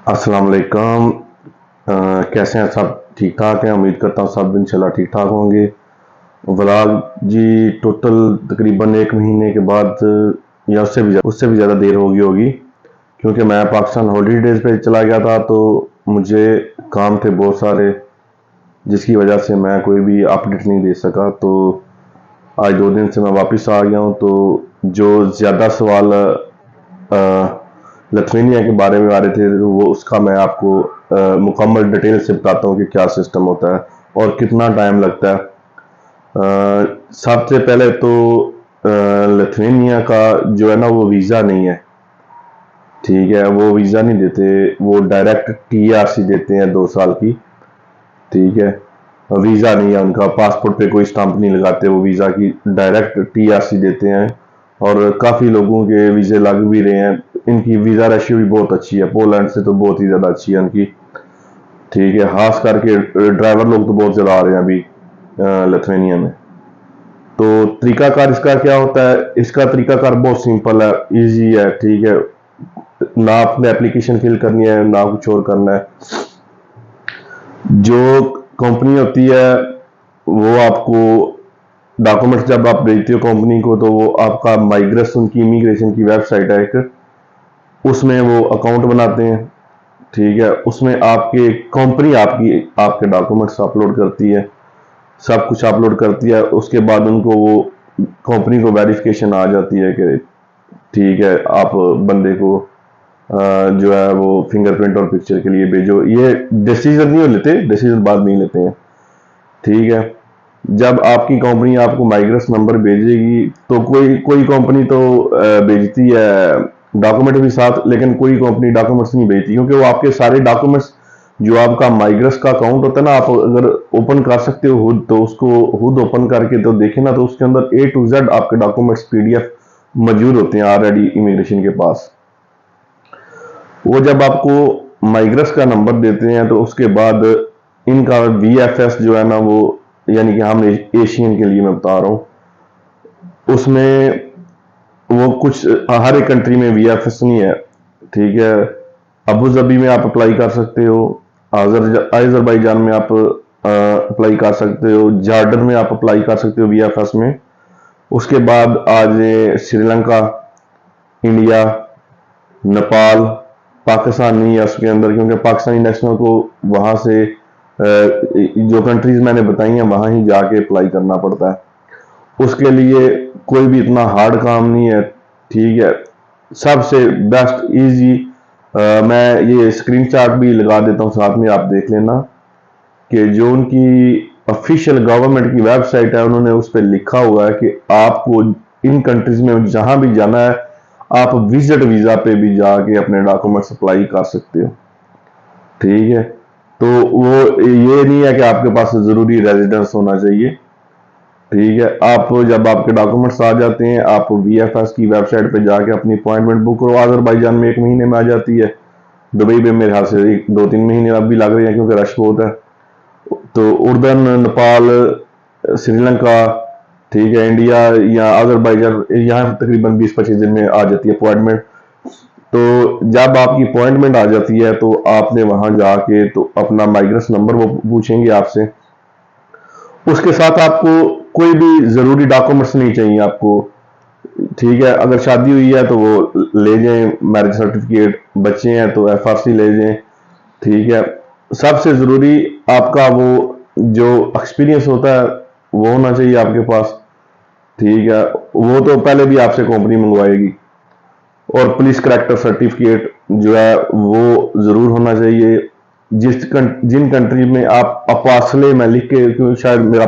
अस्सलाम वालेकुम। कैसे हैं सब? ठीक ठाक हैं, उम्मीद करता हूँ सब इंशाल्लाह ठीक ठाक होंगे। व्लॉग जी टोटल तकरीबन 1 महीने के बाद या उससे भी ज़्यादा देर होगी क्योंकि मैं पाकिस्तान हॉलीडेज़ पे चला गया था, तो मुझे काम थे बहुत सारे, जिसकी वजह से मैं कोई भी अपडेट नहीं दे सका। तो आज 2 दिन से मैं वापस आ गया हूँ। तो जो ज़्यादा सवाल लिथुआनिया के बारे में आ रहे थे, वो उसका मैं आपको मुकम्मल डिटेल से बताता हूँ कि क्या सिस्टम होता है और कितना टाइम लगता है। सबसे पहले तो लिथुआनिया का जो है ना, वो वीज़ा नहीं है, ठीक है। वो वीज़ा नहीं देते, वो डायरेक्ट टीआरसी देते हैं 2 साल की, ठीक है। वीज़ा नहीं है उनका, पासपोर्ट पे कोई स्टाम्प नहीं लगाते, वो वीज़ा की डायरेक्ट टीआरसी देते हैं। और काफ़ी लोगों के वीज़े लग भी रहे हैं। इनकी वीज़ा रेशियो भी बहुत अच्छी है, पोलैंड से तो बहुत ही ज़्यादा अच्छी है इनकी, ठीक है। खास करके ड्राइवर लोग तो बहुत ज़्यादा आ रहे हैं अभी लिथुआनिया में। तो तरीकाकार इसका क्या होता है? इसका तरीकाकार बहुत सिंपल है, इजी है, ठीक है। ना आपने एप्लीकेशन फिल करनी है, ना कुछ और करना है। जो कंपनी होती है वो आपको डॉक्यूमेंट्स जब आप भेजते हो कंपनी को, तो वो आपका माइग्रेशन की इमिग्रेशन की वेबसाइट है एक, उसमें वो अकाउंट बनाते हैं, ठीक है। उसमें आपके कंपनी आपके डॉक्यूमेंट्स अपलोड करती है, सब कुछ अपलोड करती है। उसके बाद उनको वो कंपनी को वेरिफिकेशन आ जाती है कि ठीक है, आप बंदे को जो है वो फिंगरप्रिंट और पिक्चर के लिए भेजो। ये डिसीजन नहीं लेते, डिसीजन बाद में ही लेते हैं, ठीक है। जब आपकी कंपनी आपको माइग्रेस नंबर भेजेगी, तो कोई कोई कंपनी तो भेजती है डॉक्यूमेंट भी साथ, लेकिन कोई कंपनी डॉक्यूमेंट्स नहीं भेजती, क्योंकि वो आपके सारे डॉक्यूमेंट्स जो आपका माइग्रेस का अकाउंट होता है ना, आप अगर ओपन कर सकते हो खुद, तो उसको खुद ओपन करके तो देखे ना, तो उसके अंदर A to Z आपके डॉक्यूमेंट्स पीडीएफ मौजूद होते हैं ऑलरेडी इमिग्रेशन के पास। वो जब आपको माइग्रेस का नंबर देते हैं, तो उसके बाद इनका VFS जो है ना, वो यानी कि हम एशियन के लिए मैं बता रहा हूँ, उसमें वो कुछ हर एक कंट्री में VFS नहीं है, ठीक है। अबू धाबी में आप अप्लाई कर सकते हो, अजरबैजान में आप अप्लाई कर सकते हो, जॉर्डन में आप अप्लाई कर सकते हो VFS में। उसके बाद आज श्रीलंका, इंडिया, नेपाल, पाकिस्तान नहीं है उसके अंदर, क्योंकि पाकिस्तानी नेशनल को वहां से जो कंट्रीज मैंने बताई हैं वहां ही जाके अप्लाई करना पड़ता है। उसके लिए कोई भी इतना हार्ड काम नहीं है, ठीक है। सबसे बेस्ट इजी, मैं ये स्क्रीनशॉट भी लगा देता हूँ साथ में, आप देख लेना कि जो उनकी ऑफिशियल गवर्नमेंट की वेबसाइट है, उन्होंने उस पर लिखा हुआ है कि आपको इन कंट्रीज में जहां भी जाना है, आप विजिट वीजा पे भी जाके अपने डॉक्यूमेंट्स अप्लाई कर सकते हो, ठीक है। तो वो ये नहीं है कि आपके पास जरूरी रेजिडेंस होना चाहिए, ठीक है। आप जब आपके डॉक्यूमेंट्स आ जाते हैं, आप VFS की वेबसाइट पे जाके अपनी अपॉइंटमेंट बुक करो। अजरबैजान में 1 महीने में आ जाती है, दुबई में मेरे ख्याल से 2-3 महीने अब भी लग रहे हैं, क्योंकि रश बहुत है। तो उर्दन, नेपाल, श्रीलंका, ठीक है, इंडिया या अजरबैजान, यहाँ तकरीबन 20-25 दिन में आ जाती है अपॉइंटमेंट। तो जब आपकी अपॉइंटमेंट आ जाती है, तो आपने वहां जाके तो अपना माइग्रेस नंबर वो पूछेंगे आपसे। उसके साथ आपको कोई भी जरूरी डॉक्यूमेंट्स नहीं चाहिए आपको, ठीक है। अगर शादी हुई है तो वो ले जाएं, मैरिज सर्टिफिकेट, बच्चे हैं तो FRC ले जाएं, ठीक है। सबसे जरूरी आपका वो जो एक्सपीरियंस होता है वो होना चाहिए आपके पास, ठीक है। वो तो पहले भी आपसे कंपनी मंगवाएगी। और पुलिस करैक्टर सर्टिफिकेट जो है वो जरूर होना चाहिए। जिन कंट्री में आप अपासले में लिख के, क्योंकि शायद मेरा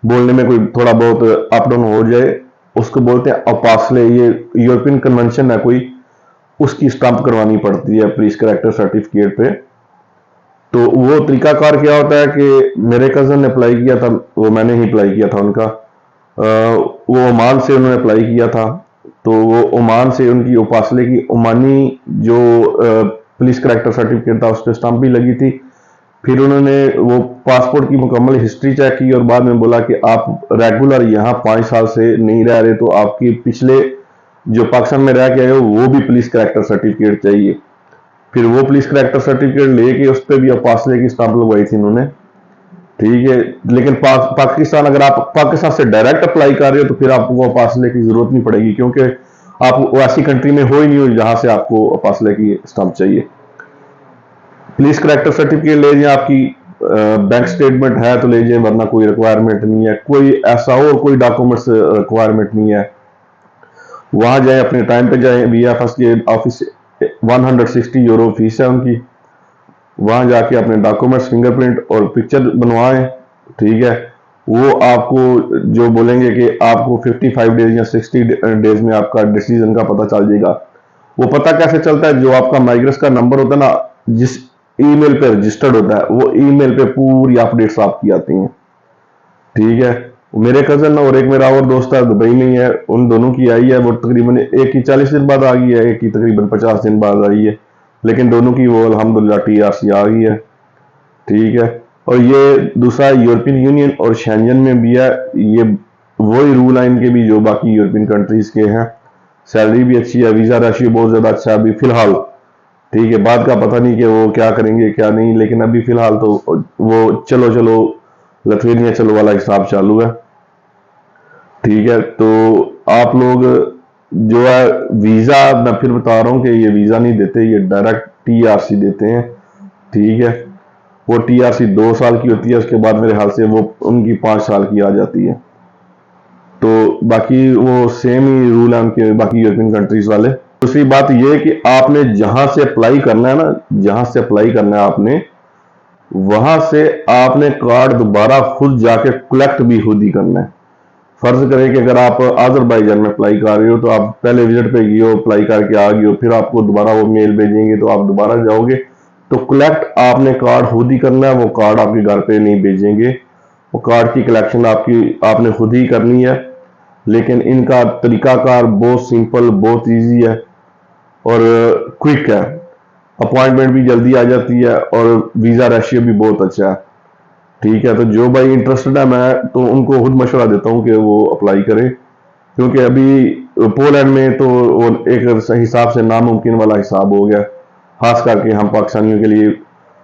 बोलने में कोई थोड़ा बहुत अप डाउन हो जाए, उसको बोलते हैं अपासले। ये यूरोपियन कन्वेंशन है कोई, उसकी स्टाम्प करवानी पड़ती है पुलिस करैक्टर सर्टिफिकेट पे। तो वो तरीकाकार क्या होता है कि मेरे कजन ने अप्लाई किया था, वो मैंने ही अप्लाई किया था उनका, वो ओमान से उन्होंने अप्लाई किया था। तो वो ओमान से उनकी उपासले की ओमानी जो पुलिस करैक्टर सर्टिफिकेट था, उस पर स्टाम्प भी लगी थी। फिर उन्होंने वो पासपोर्ट की मुकम्मल हिस्ट्री चेक की और बाद में बोला कि आप रेगुलर यहाँ 5 साल से नहीं रह रहे, तो आपकी पिछले जो पाकिस्तान में रह के आए हो वो भी पुलिस करैक्टर सर्टिफिकेट चाहिए। फिर वो पुलिस करेक्टर सर्टिफिकेट लेके उस पर भी फासले की स्टाम्प लगवाई थी इन्होंने, ठीक है। लेकिन पाकिस्तान, अगर आप पाकिस्तान से डायरेक्ट अप्लाई कर रहे हो तो फिर आपको फासले की जरूरत नहीं पड़ेगी, क्योंकि आप ऐसी कंट्री में हो ही नहीं हो जहां से आपको फासले की स्टाम्प चाहिए। पुलिस करेक्टर सर्टिफिकेट ले जाए, आपकी बैंक स्टेटमेंट है तो ले जाए, वरना कोई रिक्वायरमेंट नहीं है, कोई ऐसा और कोई डॉक्यूमेंट्स रिक्वायरमेंट नहीं है। वहां जाए, अपने टाइम पे जाए, VFS के ऑफिस, 160 यूरो फीस है उनकी। वहां जाके अपने डॉक्यूमेंट्स, फिंगरप्रिंट और पिक्चर बनवाएं, ठीक है। वो आपको जो बोलेंगे कि आपको 55 डेज या 60 डेज में आपका डिसीजन का पता चल जाएगा। वो पता कैसे चलता है? जो आपका माइग्रेस का नंबर होता है ना, जिस ईमेल पे रजिस्टर्ड होता है, वो ईमेल पे पूरी अपडेट्स आपकी आती हैं, ठीक है। मेरे कजन और एक मेरा और दोस्त है, दुबई में ही है, उन दोनों की आई है। वो तकरीबन एक की 40 दिन बाद आ गई है, एक की तकरीबन 50 दिन बाद आई है, लेकिन दोनों की वो अल्हम्दुलिल्लाह TRC आ गई है, ठीक है। और ये दूसरा यूरोपियन यूनियन और शेंजन में भी है, ये वही रूल है इनके भी जो बाकी यूरोपियन कंट्रीज के हैं। सैलरी भी अच्छी है, वीजा रेशियो बहुत ज्यादा अच्छा है अभी फिलहाल, ठीक है। बाद का पता नहीं कि वो क्या करेंगे क्या नहीं, लेकिन अभी फिलहाल तो वो चलो चलो लिथुआनिया चलो वाला हिसाब चालू है, ठीक है। तो आप लोग जो है वीजा, मैं फिर बता रहा हूँ कि ये वीजा नहीं देते, ये डायरेक्ट TRC देते हैं, ठीक है। वो TRC 2 साल की होती है, उसके बाद मेरे ख्याल से वो उनकी 5 साल की आ जाती है। तो बाकी वो सेम ही रूल है उनके बाकी यूरोपियन कंट्रीज वाले। दूसरी बात ये कि आपने जहां से अप्लाई करना है ना, जहां से अप्लाई करना है आपने, वहां से आपने कार्ड दोबारा खुद जाके कलेक्ट भी खुद ही करना है। फर्ज करें कि अगर आप अजरबैजान में अप्लाई कर रहे हो, तो आप पहले विजिट पे गए हो, अप्लाई करके आ गए हो, फिर आपको दोबारा वो मेल भेजेंगे, तो आप दोबारा जाओगे, तो कलेक्ट आपने कार्ड खुद ही करना है, वो कार्ड आपके घर पे नहीं भेजेंगे। वो कार्ड की कलेक्शन आपने खुद ही करनी है। लेकिन इनका तरीकाकार बहुत सिंपल, बहुत इजी है और क्विक है। अपॉइंटमेंट भी जल्दी आ जाती है और वीजा रेशियो भी बहुत अच्छा है, ठीक है। तो जो भाई इंटरेस्टेड है, मैं तो उनको खुद मशवरा देता हूँ कि वो अप्लाई करें, क्योंकि अभी पोलैंड में तो वो एक हिसाब से नामुमकिन वाला हिसाब हो गया, खास करके हम पाकिस्तानियों के लिए।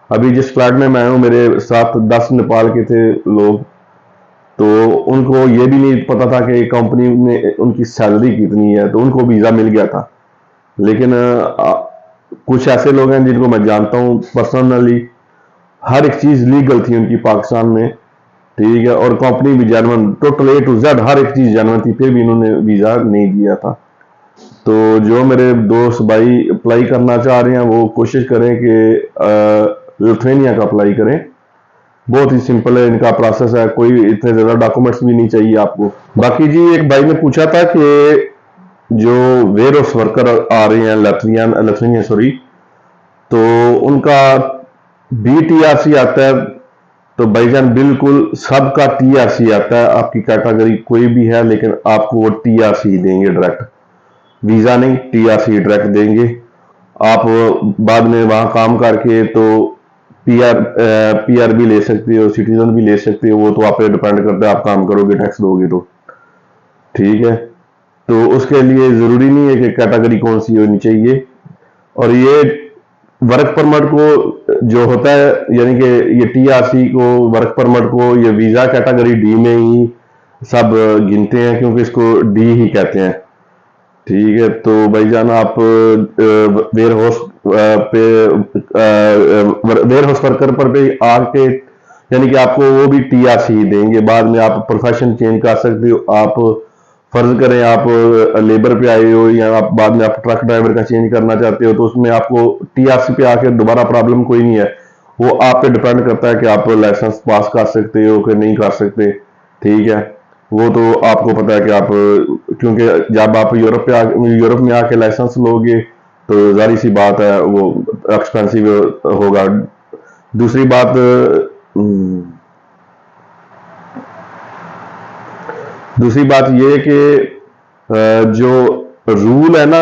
अभी जिस फ्लैट में मैं हूँ, मेरे साथ 10 नेपाल के थे लोग, तो उनको ये भी नहीं पता था कि कंपनी में उनकी सैलरी कितनी है, तो उनको वीजा मिल गया था। लेकिन कुछ ऐसे लोग हैं जिनको मैं जानता हूँ पर्सनली, हर एक चीज लीगल थी उनकी पाकिस्तान में, ठीक है, और कंपनी भी genuine, total A to Z हर एक चीज जेन्युइन थी, फिर भी इन्होंने वीजा नहीं दिया था। तो जो मेरे दोस्त भाई अप्लाई करना चाह रहे हैं, वो कोशिश करें कि लिथुआनिया का अप्लाई करें। बहुत ही सिंपल है इनका प्रोसेस है, कोई इतने ज्यादा डॉक्यूमेंट्स भी नहीं चाहिए आपको। बाकी जी, एक भाई ने पूछा था कि जो वेयर हाउस वर्कर आ रहे हैं लिथुआनिया सॉरी, तो उनका BTRC आता है। तो भाईजान बिल्कुल सबका TRC आता है, आपकी कैटेगरी कोई भी है, लेकिन आपको वो TRC देंगे डायरेक्ट, वीजा नहीं, TRC डायरेक्ट देंगे। आप बाद में वहां काम करके तो PR भी ले सकते हो, सिटीजन भी ले सकते हो, वो तो आप पे डिपेंड करता है, आप काम करोगे, टैक्स दोगे तो, ठीक है। तो उसके लिए जरूरी नहीं है कि कैटेगरी कौन सी होनी चाहिए। और ये वर्क परमिट को जो होता है, यानी कि ये TRC को, वर्क परमिट को, ये वीजा कैटेगरी D में ही सब गिनते हैं, क्योंकि इसको D ही कहते हैं, ठीक है। तो भाईजान आप वेयर हाउस वर्कर पर पे आके, यानी कि आपको वो भी TRC ही देंगे। बाद में आप प्रोफेशन चेंज कर सकते हो। आप फर्ज करें आप लेबर पे आए हो, या आप बाद में आप ट्रक ड्राइवर का चेंज करना चाहते हो, तो उसमें आपको TRC पे आके दोबारा प्रॉब्लम कोई नहीं है। वो आप पे डिपेंड करता है कि आप लाइसेंस पास कर सकते हो कि नहीं कर सकते, ठीक है। वो तो आपको पता है कि आप, क्योंकि जब आप यूरोप में आके लाइसेंस लोगे, तो जारी सी बात है वो एक्सपेंसिव होगा। दूसरी बात, दूसरी बात ये कि जो रूल है ना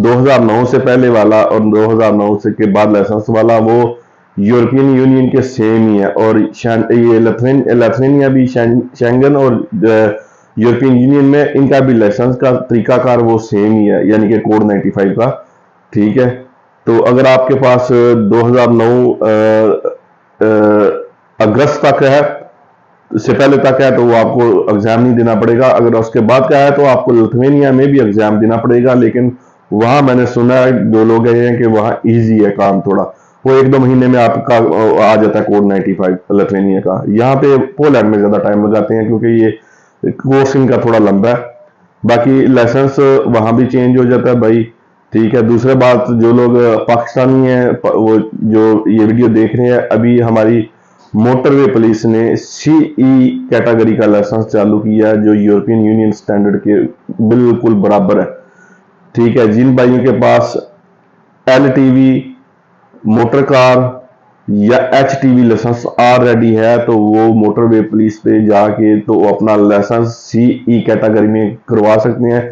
2009 से पहले वाला और 2009 से के बाद लाइसेंस वाला, वो यूरोपियन यूनियन के सेम ही है। और ये लिथुआनिया भी शेंगन और यूरोपियन यूनियन में इनका भी लाइसेंस का तरीकाकार वो सेम ही है, यानी कि कोड 95 का, ठीक है। तो अगर आपके पास 2009 अगस्त तक है, से पहले तक है, तो वो आपको एग्जाम नहीं देना पड़ेगा। अगर उसके बाद का है तो आपको लिथुआनिया में भी एग्जाम देना पड़ेगा, लेकिन वहां मैंने सुना है जो लोग हैं कि वहां इजी है काम थोड़ा, वो 1-2 महीने में आपका आ जाता है कोड 95 लिथुआनिया का। यहाँ पे पोलैंड में ज्यादा टाइम लगाते हैं क्योंकि ये कोर्स इनका थोड़ा लंबा है। बाकी लाइसेंस वहां भी चेंज हो जाता है भाई, ठीक है। दूसरी बात, जो लोग पाकिस्तानी हैं वो जो ये वीडियो देख रहे हैं, अभी हमारी मोटरवे पुलिस ने सीई कैटेगरी का लाइसेंस चालू किया जो यूरोपियन यूनियन स्टैंडर्ड के बिल्कुल बराबर है, ठीक है। जिन भाइयों के पास एलटीवी, मोटर कार या एचटीवी लाइसेंस ऑलरेडी है तो वो मोटरवे पुलिस पे जाके तो अपना लाइसेंस सीई कैटेगरी में करवा सकते हैं।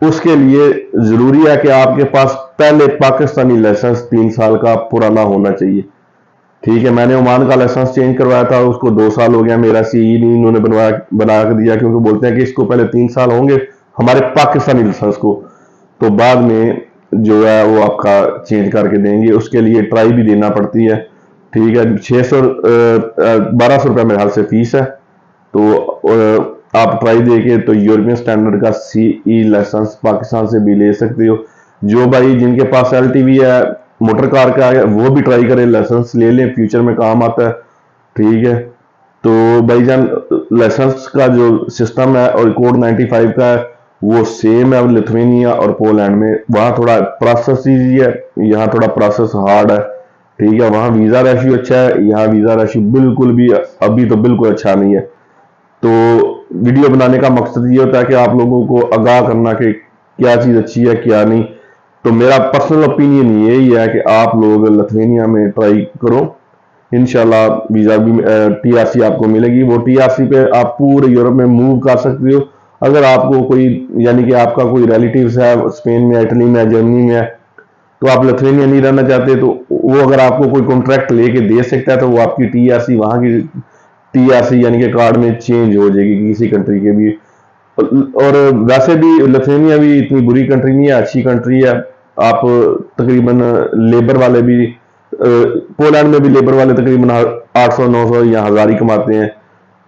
उसके लिए जरूरी है कि आपके पास पहले पाकिस्तानी लाइसेंस 3 साल का पुराना होना चाहिए, ठीक है। मैंने ओमान का लाइसेंस चेंज करवाया था, उसको 2 साल हो गया, मेरा सीई नहीं इन्होंने बना कर दिया, क्योंकि बोलते हैं कि इसको पहले 3 साल होंगे हमारे पाकिस्तानी लाइसेंस को, तो बाद में जो है वो आपका चेंज करके देंगे। उसके लिए ट्राई भी देना पड़ती है, ठीक है। 1200 रुपये मेरे हाल से फीस है, तो आप ट्राई देके तो यूरोपियन स्टैंडर्ड का सीई लाइसेंस पाकिस्तान से भी ले सकते हो। जो भाई जिनके पास एलटीवी है, मोटर कार का है, वो भी ट्राई करें, लाइसेंस ले लें, फ्यूचर में काम आता है, ठीक है। तो भाईजान लाइसेंस का जो सिस्टम है और कोड 95 का है वो सेम है लिथुआनिया और पोलैंड में। वहाँ थोड़ा प्रोसेस इजी है, यहाँ थोड़ा प्रोसेस हार्ड है, ठीक है। वहाँ वीजा रेशियो अच्छा है, यहाँ वीजा रेशियो बिल्कुल भी अभी तो बिल्कुल अच्छा नहीं है। तो वीडियो बनाने का मकसद ये होता है कि आप लोगों को आगाह करना कि क्या चीज़ अच्छी है क्या नहीं। तो मेरा पर्सनल ओपिनियन यही है कि आप लोग लिथुआनिया में ट्राई करो, इंशाल्लाह वीजा भी टीआरसी आपको मिलेगी। वो टीआरसी पे आप पूरे यूरोप में मूव कर सकते हो। अगर आपको कोई, यानी कि आपका कोई रिलेटिव्स है स्पेन में, इटली में, जर्मनी में है, तो आप लिथुआनिया नहीं रहना चाहते, तो वो अगर आपको कोई कॉन्ट्रैक्ट लेके दे सकता है तो वो आपकी टीआरसी, वहां की टीआरसी यानी कि कार्ड में चेंज हो जाएगी किसी कंट्री के भी। और वैसे भी लिथुआनिया भी इतनी बुरी कंट्री नहीं है, अच्छी कंट्री है। आप तकरीबन लेबर वाले भी, पोलैंड में भी लेबर वाले तकरीबन 800-900 या 1000 ही कमाते हैं,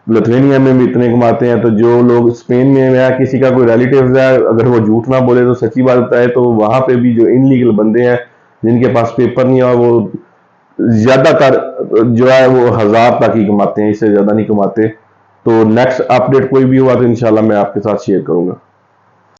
लिथुआनिया में भी इतने कमाते हैं। तो जो लोग स्पेन में है, किसी का कोई रिलेटिव है, अगर वो झूठ ना बोले तो सच्ची बात बताए, तो वहां पे भी जो इनलीगल बंदे हैं जिनके पास पेपर नहीं है, वो ज्यादातर जो है वो 1000 तक ही कमाते हैं, इससे ज्यादा नहीं कमाते। तो नेक्स्ट अपडेट कोई भी हुआ तो इंशाल्लाह मैं आपके साथ शेयर करूंगा।